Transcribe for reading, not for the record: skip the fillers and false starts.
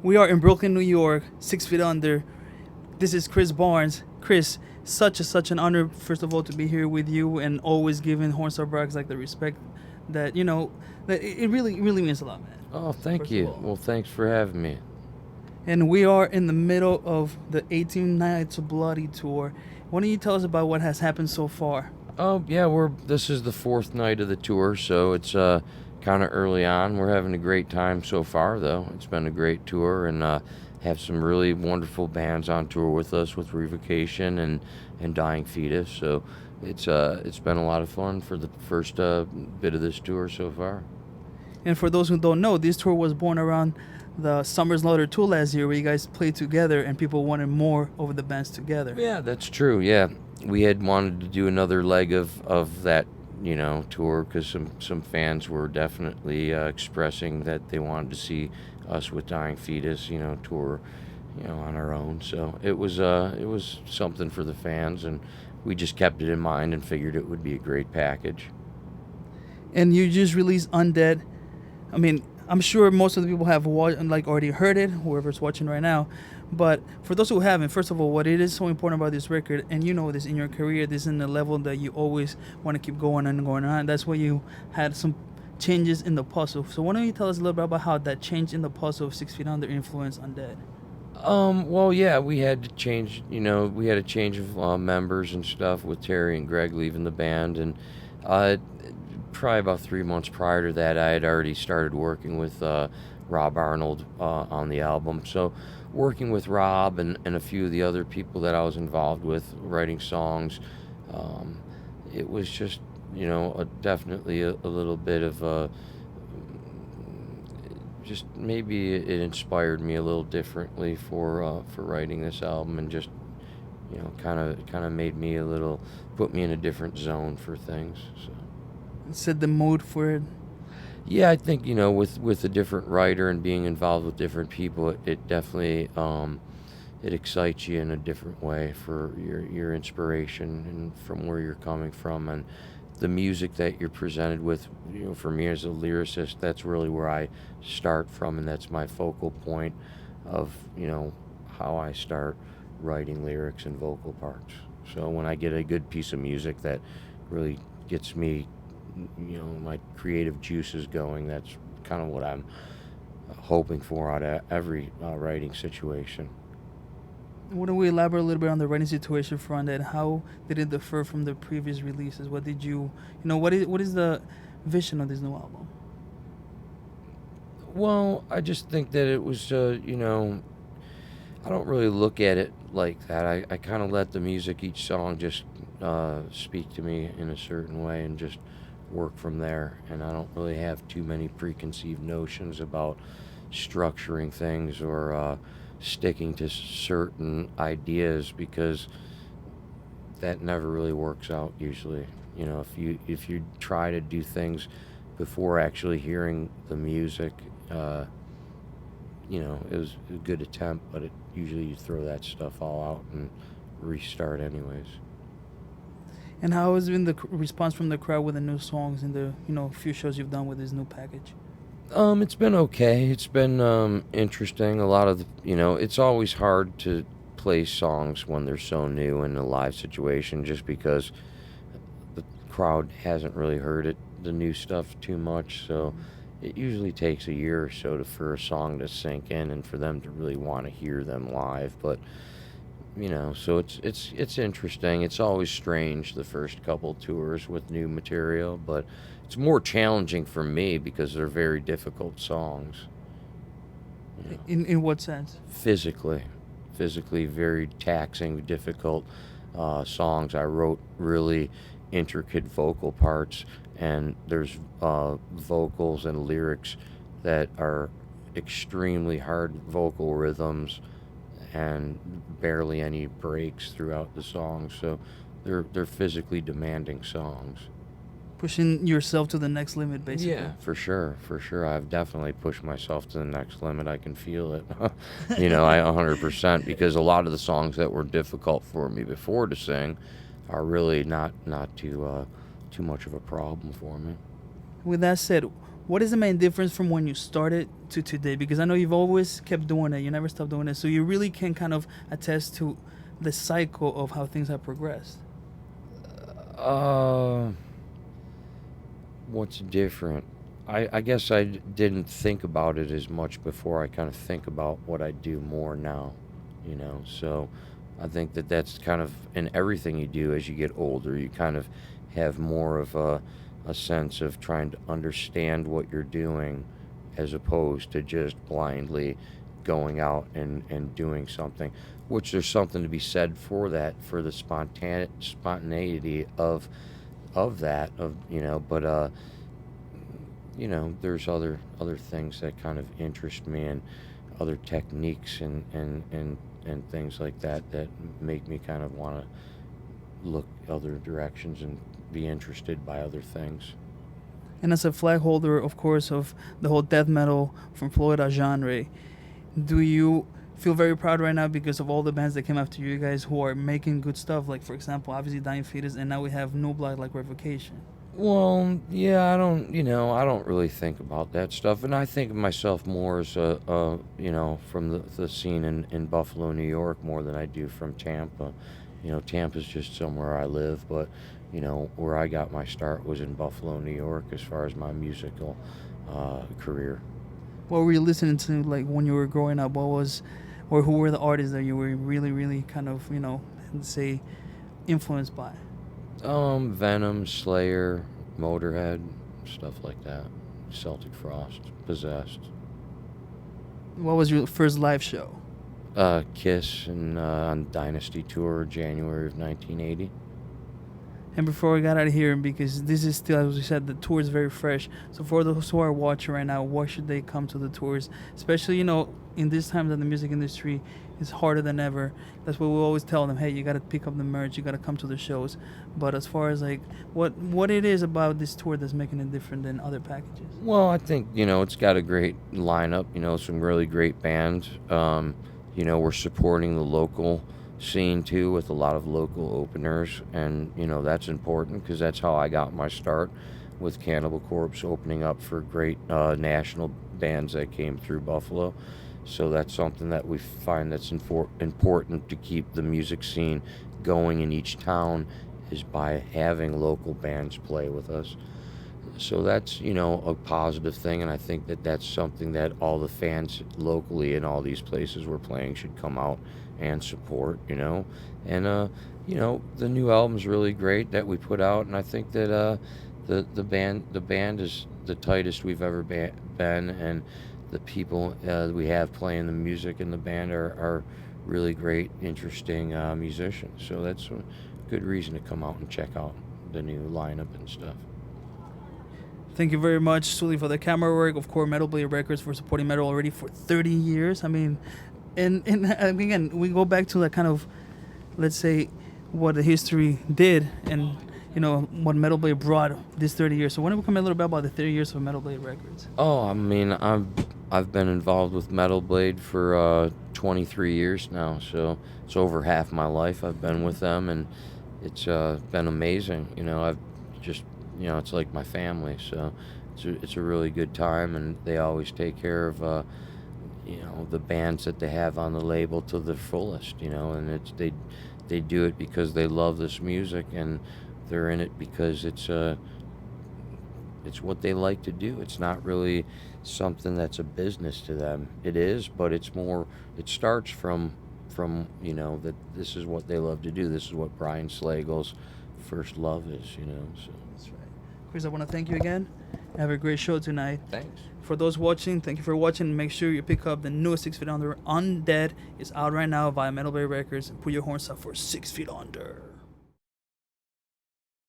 We are in Brooklyn, New York, 6 feet under. This is Chris Barnes. Chris, such an honor, first of all, to be here with you and always giving Hornstar Brags like the respect that, that it really means a lot, man. Oh, thank First of you. all. Well, thanks for having me. And we are in the middle of the 18 Nights of Bloody tour. Why don't you tell us about what has happened so far? Oh, yeah, this is the fourth night of the tour, so it's kind of early on. We're having a great time so far, though. It's been a great tour, and have some really wonderful bands on tour with us, with Revocation and Dying Fetus. So it's been a lot of fun for the first bit of this tour so far. And for those who don't know, this tour was born around the Summer Slaughter tour last year, where you guys played together and people wanted more of the bands together. Yeah, that's true. Yeah, we had wanted to do another leg of that, tour, because some fans were definitely expressing that they wanted to see us with Dying Fetus, tour, on our own. So it was something for the fans, and we just kept it in mind and figured it would be a great package. And you just released Undead. I mean, I'm sure most of the people have already heard it, whoever's watching right now. But for those who haven't, first of all, what it is so important about this record, and you know this in your career, this is in the level that you always want to keep going and going on. That's why you had some changes in the puzzle. So why don't you tell us a little bit about how that change in the puzzle of 6 Feet Under influenced Undead? Well, yeah, we had to change, we had a change of members and stuff with Terry and Greg leaving the band, and probably about 3 months prior to that, I had already started working with Rob Arnold on the album. So working with Rob and a few of the other people that I was involved with writing songs, it was just, definitely a little bit of just maybe it inspired me a little differently for writing this album, and just, kind of made me put me in a different zone for things. So. Set the mood for it. Yeah, I think, with a different writer and being involved with different people, it definitely it excites you in a different way for your inspiration and from where you're coming from, and the music that you're presented with. For me as a lyricist, that's really where I start from, and that's my focal point of how I start writing lyrics and vocal parts. So when I get a good piece of music that really gets me, my creative juices going, that's kind of what I'm hoping for out of every writing situation. Why don't we elaborate a little bit on the writing situation for Undead? How did it differ from the previous releases? What did what is the vision of this new album? Well, I just think that it was, I don't really look at it like that. I kind of let the music, each song, just speak to me in a certain way, and just work from there. And I don't really have too many preconceived notions about structuring things or sticking to certain ideas, because that never really works out usually. If you try to do things before actually hearing the music, it was a good attempt, but usually you throw that stuff all out and restart anyways. And how has been the response from the crowd with the new songs and the few shows you've done with this new package? It's been okay. It's been interesting. A lot of it's always hard to play songs when they're so new in a live situation, just because the crowd hasn't really heard the new stuff too much. So it usually takes a year or so for a song to sink in and for them to really want to hear them live. But so it's interesting. It's always strange the first couple tours with new material, but it's more challenging for me because they're very difficult songs. In what sense? Physically very taxing, difficult songs. I wrote really intricate vocal parts, and there's vocals and lyrics that are extremely hard vocal rhythms and barely any breaks throughout the song. So they're physically demanding songs. Pushing yourself to the next limit, basically. Yeah, for sure. I've definitely pushed myself to the next limit. I can feel it. I 100%, because a lot of the songs that were difficult for me before to sing are really not too much of a problem for me. With that said, What is the main difference from when you started to today? Because I know you've always kept doing it. You never stopped doing it. So you really can kind of attest to the cycle of how things have progressed. What's different? I guess didn't think about it as much before. I kind of think about what I do more now, you know. So I think that that's kind of in everything you do as you get older. You kind of have more of a sense of trying to understand what you're doing as opposed to just blindly going out and doing something, which there's something to be said for that, for the spontaneity of that, of, you know. But you know, there's other things that kind of interest me, and other techniques and things like that that make me kind of want to look other directions and be interested by other things. And as a flag holder, of course, of the whole death metal from Florida genre, do you feel very proud right now because of all the bands that came after you guys who are making good stuff? Like, for example, obviously Dying Fetus, and now we have New Blood like Revocation. Well, yeah, I don't really think about that stuff, and I think of myself more as you know, from the scene in Buffalo, New York, more than I do from Tampa. You know, Tampa's just somewhere I live, but, you know, where I got my start was in Buffalo, New York, as far as my musical career. What were you listening to, like, when you were growing up? What was, or who were the artists that you were really, really kind of, you know, let's say, influenced by? Venom, Slayer, Motorhead, stuff like that. Celtic Frost, Possessed. What was your first live show? Kish and on Dynasty tour, January of 1980. And before we got out of here, because this is still, as we said, the tour is very fresh. So for those who are watching right now, why should they come to the tours? Especially, you know, in this time that the music industry is harder than ever. That's what we always tell them. Hey, you got to pick up the merch. You got to come to the shows. But as far as like what it is about this tour that's making it different than other packages? Well, I think, you know, it's got a great lineup. You know, some really great bands. You know, we're supporting the local scene too, with a lot of local openers, and, you know, that's important because that's how I got my start, with Cannibal Corpse opening up for great national bands that came through Buffalo. So that's something that we find that's important to keep the music scene going in each town, is by having local bands play with us. So that's, you know, a positive thing, and I think that that's something that all the fans locally in all these places we're playing should come out and support, you know. And you know, the new album's really great that we put out, and I think that the band is the tightest we've ever been, and the people we have playing the music in the band are really great, interesting musicians. So that's a good reason to come out and check out the new lineup and stuff. Thank you very much, Sully, for the camera work. Of course, Metal Blade Records for supporting metal already for 30 years. I mean, and again, we go back to that kind of, let's say, what the history did, and, you know, what Metal Blade brought this 30 years. So why don't we come a little bit about the 30 years of Metal Blade Records? Oh, I mean, I've been involved with Metal Blade for 23 years now, so it's over half my life I've been with them, and it's been amazing. You know, I've just, you know, it's like my family, so it's a really good time, and they always take care of you know, the bands that they have on the label to the fullest, you know, and they do it because they love this music, and they're in it because it's what they like to do. It's not really something that's a business to them. It is, but it's more, it starts from you know, that this is what they love to do. This is what Brian Slagle's first love is, you know. So That's right. Chris, I want to thank you again. Have a great show tonight. thanks. For those watching, thank you for watching. Make sure you pick up the newest 6 Feet Under, Undead. It's out right now via Metal Blade Records. Put your horns up for 6 Feet Under.